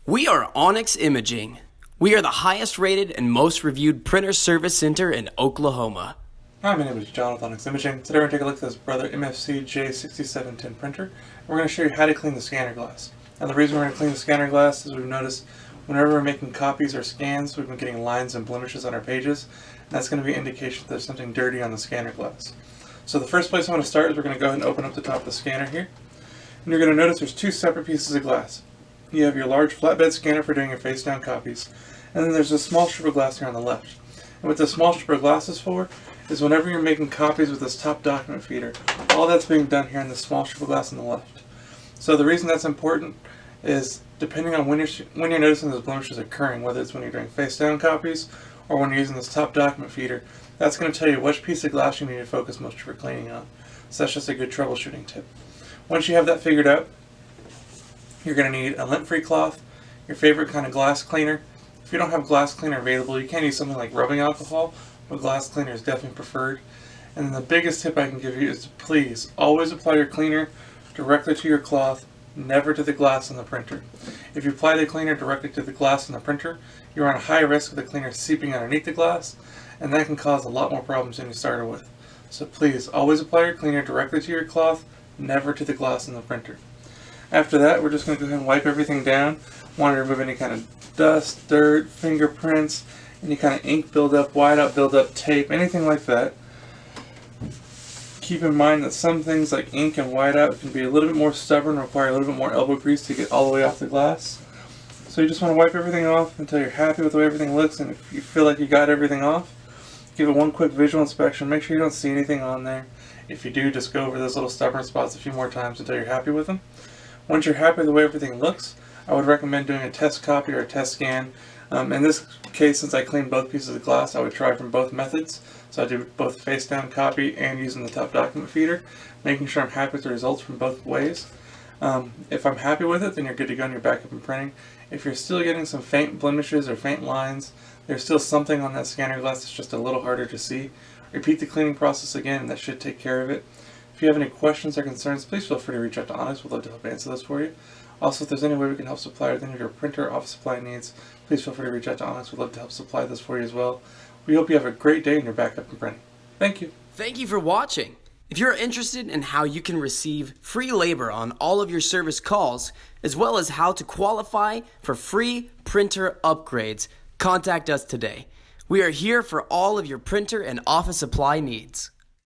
We are Onyx Imaging. We are the highest rated and most reviewed printer service center in Oklahoma. Hi, my name is John with Onyx Imaging. Today we're going to take a look at this Brother MFC J6710 printer. We're going to show you how to clean the scanner glass. Now the reason we're going to clean the scanner glass is we've noticed whenever we're making copies or scans, we've been getting lines and blemishes on our pages, and that's going to be an indication that there's something dirty on the scanner glass. So the first place I want to start is we're going to go ahead and open up the top of the scanner here. And you're going to notice there's two separate pieces of glass. You have your large flatbed scanner for doing your face down copies, and then there's a small strip of glass here on the left. And what the small strip of glass is for is whenever you're making copies with this top document feeder, all that's being done here in this small strip of glass on the left. So the reason that's important is depending on when you're noticing those blemishes occurring, whether it's when you're doing face down copies or when you're using this top document feeder, that's going to tell you which piece of glass you need to focus most of your cleaning on. So that's just a good troubleshooting tip. Once you have that figured out, you're going to need a lint-free cloth, your favorite kind of glass cleaner. If you don't have glass cleaner available, you can use something like rubbing alcohol, but glass cleaner is definitely preferred. And then the biggest tip I can give you is to please always apply your cleaner directly to your cloth, never to the glass on the printer. If you apply the cleaner directly to the glass on the printer, you're on a high risk of the cleaner seeping underneath the glass, and that can cause a lot more problems than you started with. So please always apply your cleaner directly to your cloth, never to the glass on the printer. After that, we're just going to go ahead and wipe everything down. Want to remove any kind of dust, dirt, fingerprints, any kind of ink buildup, whiteout buildup, tape, anything like that. Keep in mind that some things like ink and whiteout can be a little bit more stubborn, require a little bit more elbow grease to get all the way off the glass. So you just want to wipe everything off until you're happy with the way everything looks, and if you feel like you got everything off, give it one quick visual inspection. Make sure you don't see anything on there. If you do, just go over those little stubborn spots a few more times until you're happy with them. Once you're happy with the way everything looks, I would recommend doing a test copy or a test scan. In this case, since I cleaned both pieces of glass, I would try from both methods. So I do both face down copy and using the top document feeder, making sure I'm happy with the results from both ways. If I'm happy with it, then you're good to go and you're back up and printing. If you're still getting some faint blemishes or faint lines, there's still something on that scanner glass that's just a little harder to see, repeat the cleaning process again and that should take care of it. If you have any questions or concerns, please feel free to reach out to Onyx. We'd love to help answer those for you. Also, if there's any way we can help supply with any of your printer or office supply needs, please feel free to reach out to Onyx. We'd love to help supply this for you as well. We hope you have a great day and you're back up and printing. Thank you. Thank you for watching. If you're interested in how you can receive free labor on all of your service calls, as well as how to qualify for free printer upgrades, contact us today. We are here for all of your printer and office supply needs.